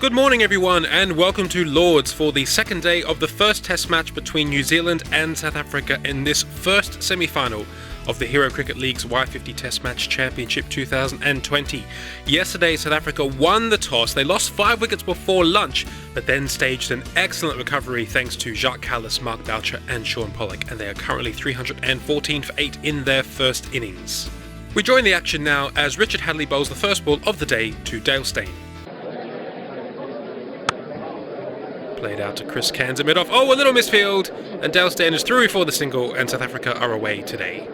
Good morning everyone and welcome to Lords for the second day of the first test match between New Zealand and South Africa in this first semi-final of the Hero Cricket League's Y50 Test Match Championship 2020. Yesterday South Africa won the toss. They lost 5 wickets before lunch but then staged an excellent recovery thanks to Jacques Kallis, Mark Boucher and Shaun Pollock, and they are currently 314 for 8 in their first innings. We join the action now as Richard Hadlee bowls the first ball of the day to Dale Steyn. Played out to Chris Cairns at mid-off. Oh, a little misfield! And Dale Steyn is through for the single, and South Africa are away today.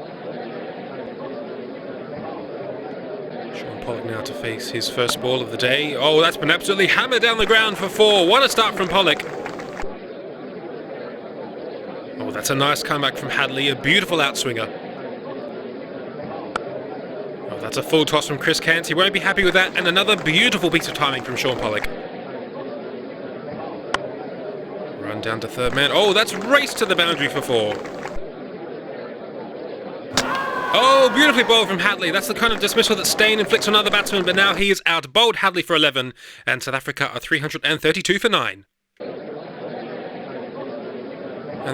Shaun Pollock now to face his first ball of the day. Oh, that's been absolutely hammered down the ground for 4. What a start from Pollock. Oh, that's a nice comeback from Hadlee. A beautiful outswinger. Oh, that's a full toss from Chris Cairns. He won't be happy with that. And another beautiful piece of timing from Shaun Pollock. Run down to third man. Oh, that's raced to the boundary for 4. Oh, beautifully bowled from Hadlee. That's the kind of dismissal that Steyn inflicts on other batsmen, but now he is out. Bowled Hadlee for 11, and South Africa are 332 for 9. And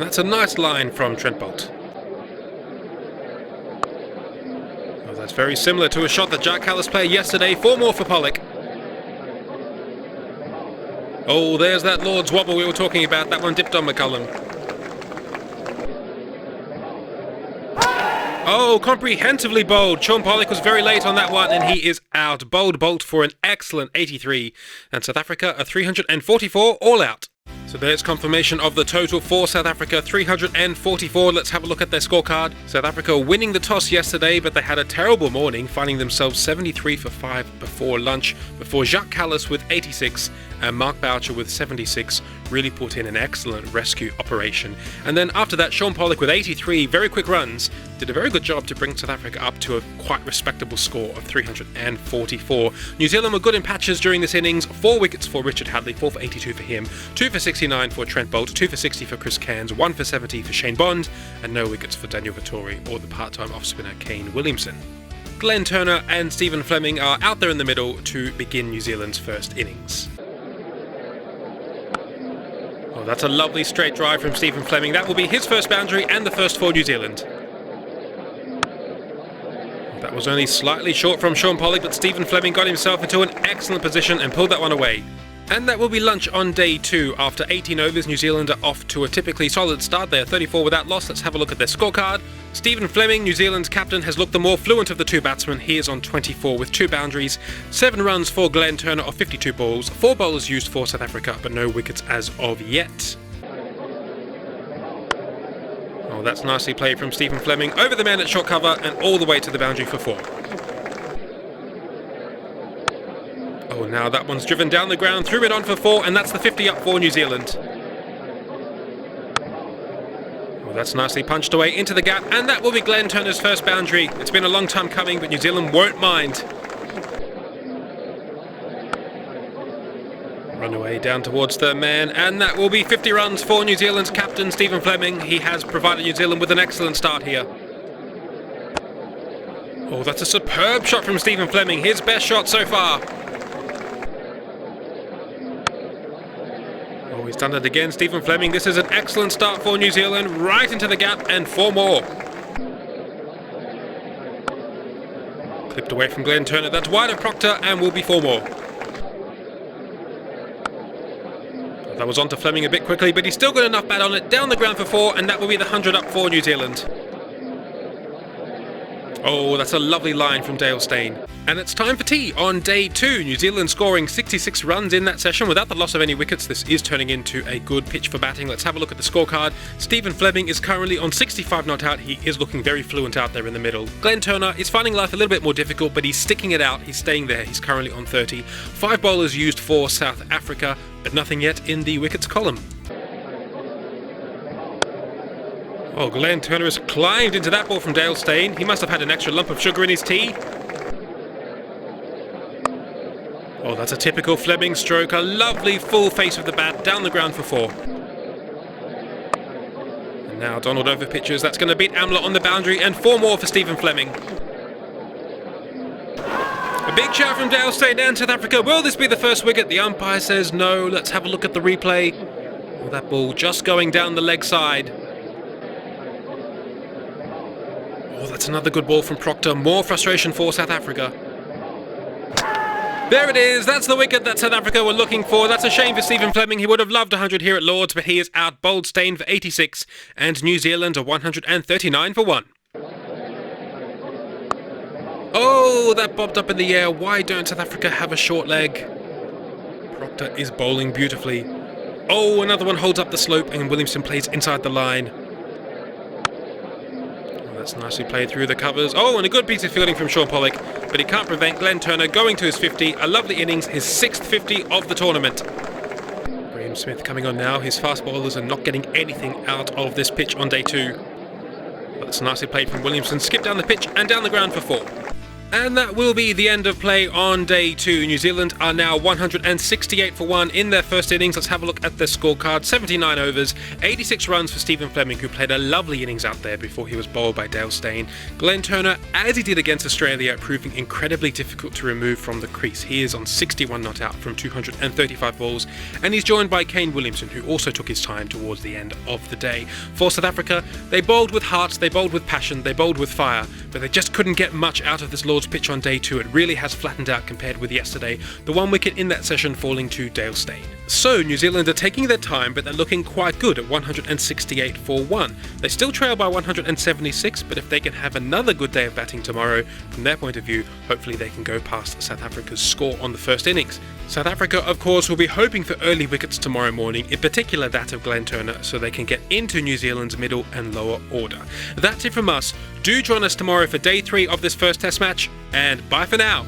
that's a nice line from Trent Boult. Oh, that's very similar to a shot that Jacques Kallis played yesterday. 4 more for Pollock. Oh, there's that Lord's wobble we were talking about. That one dipped on McCullum. Oh, comprehensively bowled. Shaun Pollock was very late on that one and he is out. Bowled Boult for an excellent 83. And South Africa are 344 all out. So there's confirmation of the total for South Africa, 344. Let's have a look at their scorecard. South Africa winning the toss yesterday, but they had a terrible morning, finding themselves 73 for 5 before lunch, before Jacques Kallis with 86 and Mark Boucher with 76 really put in an excellent rescue operation. And then after that, Shaun Pollock with 83 very quick runs did a very good job to bring South Africa up to a quite respectable score of 344. New Zealand were good in patches during this innings. 4 wickets for Richard Hadlee, 4 for 82 for him, 2 for 69 for Trent Boult, 2 for 60 for Chris Cairns, 1 for 70 for Shane Bond, and no wickets for Daniel Vettori or the part-time off-spinner Kane Williamson. Glenn Turner and Stephen Fleming are out there in the middle to begin New Zealand's first innings. Oh, that's a lovely straight drive from Stephen Fleming. That will be his first boundary and the first for New Zealand. That was only slightly short from Shaun Pollock, but Stephen Fleming got himself into an excellent position and pulled that one away. And that will be lunch on day 2. After 18 overs, New Zealand are off to a typically solid start. They are 34 without loss. Let's have a look at their scorecard. Stephen Fleming, New Zealand's captain, has looked the more fluent of the 2 batsmen. He is on 24 with 2 boundaries, 7 runs for Glenn Turner of 52 balls, 4 bowlers used for South Africa, but no wickets as of yet. Oh, that's nicely played from Stephen Fleming over the man at short cover and all the way to the boundary for 4. Oh, now that one's driven down the ground, threw it on for 4, and that's the 50 up for New Zealand. Oh, that's nicely punched away into the gap, and that will be Glenn Turner's first boundary. It's been a long time coming, but New Zealand won't mind. Run away down towards third man, and that will be 50 runs for New Zealand's captain, Stephen Fleming. He has provided New Zealand with an excellent start here. Oh, that's a superb shot from Stephen Fleming, his best shot so far. Oh, he's done it again, Stephen Fleming. This is an excellent start for New Zealand, right into the gap, and 4 more. Clipped away from Glenn Turner, that's wide of Proctor, and will be 4 more. That was on to Fleming a bit quickly, but he's still got enough bat on it, down the ground for 4, and that will be the 100 up for New Zealand. Oh, that's a lovely line from Dale Steyn. And it's time for tea on day 2. New Zealand scoring 66 runs in that session without the loss of any wickets. This is turning into a good pitch for batting. Let's have a look at the scorecard. Stephen Fleming is currently on 65 not out. He is looking very fluent out there in the middle. Glenn Turner is finding life a little bit more difficult, but he's sticking it out. He's staying there. He's currently on 30. 5 bowlers used for South Africa, but nothing yet in the wickets column. Oh, Glenn Turner has climbed into that ball from Dale Steyn. He must have had an extra lump of sugar in his tea. Oh, that's a typical Fleming stroke. A lovely full face of the bat down the ground for 4. And now Donald over pitches. That's going to beat Amla on the boundary and 4 more for Stephen Fleming. A big shout from Dale Steyn and South Africa. Will this be the first wicket? The umpire says no. Let's have a look at the replay. Oh, that ball just going down the leg side. Oh, that's another good ball from Proctor. More frustration for South Africa. There it is. That's the wicket that South Africa were looking for. That's a shame for Stephen Fleming. He would have loved 100 here at Lords, but he is out bowled Steyn for 86 and New Zealand are 139 for 1. Oh, that bobbed up in the air. Why don't South Africa have a short leg? Proctor is bowling beautifully. Oh, another one holds up the slope and Williamson plays inside the line. Oh, that's nicely played through the covers. Oh, and a good piece of fielding from Shaun Pollock, but he can't prevent Glenn Turner going to his 50. A lovely innings, his 6th 50 of the tournament. Graham Smith coming on now. His fast bowlers are not getting anything out of this pitch on day 2. That's nicely played from Williamson. Skip down the pitch and down the ground for 4. And that will be the end of play on day 2. New Zealand are now 168 for 1 in their first innings. Let's have a look at the scorecard. 79 overs, 86 runs for Stephen Fleming, who played a lovely innings out there before he was bowled by Dale Steyn. Glenn Turner, as he did against Australia, proving incredibly difficult to remove from the crease. He is on 61 not out from 235 balls, and he's joined by Kane Williamson, who also took his time towards the end of the day. For South Africa, they bowled with heart, they bowled with passion, they bowled with fire, but they just couldn't get much out of this Lord's pitch on day 2. It really has flattened out compared with yesterday, the one wicket in that session falling to Dale Steyn. So New Zealand are taking their time, but they're looking quite good at 168 for 1. They still trail by 176, but if they can have another good day of batting tomorrow, from their point of view, hopefully they can go past South Africa's score on the first innings. South Africa, of course, will be hoping for early wickets tomorrow morning, in particular that of Glenn Turner, so they can get into New Zealand's middle and lower order. That's it from us. Do join us tomorrow for day 3 of this first test match, and bye for now.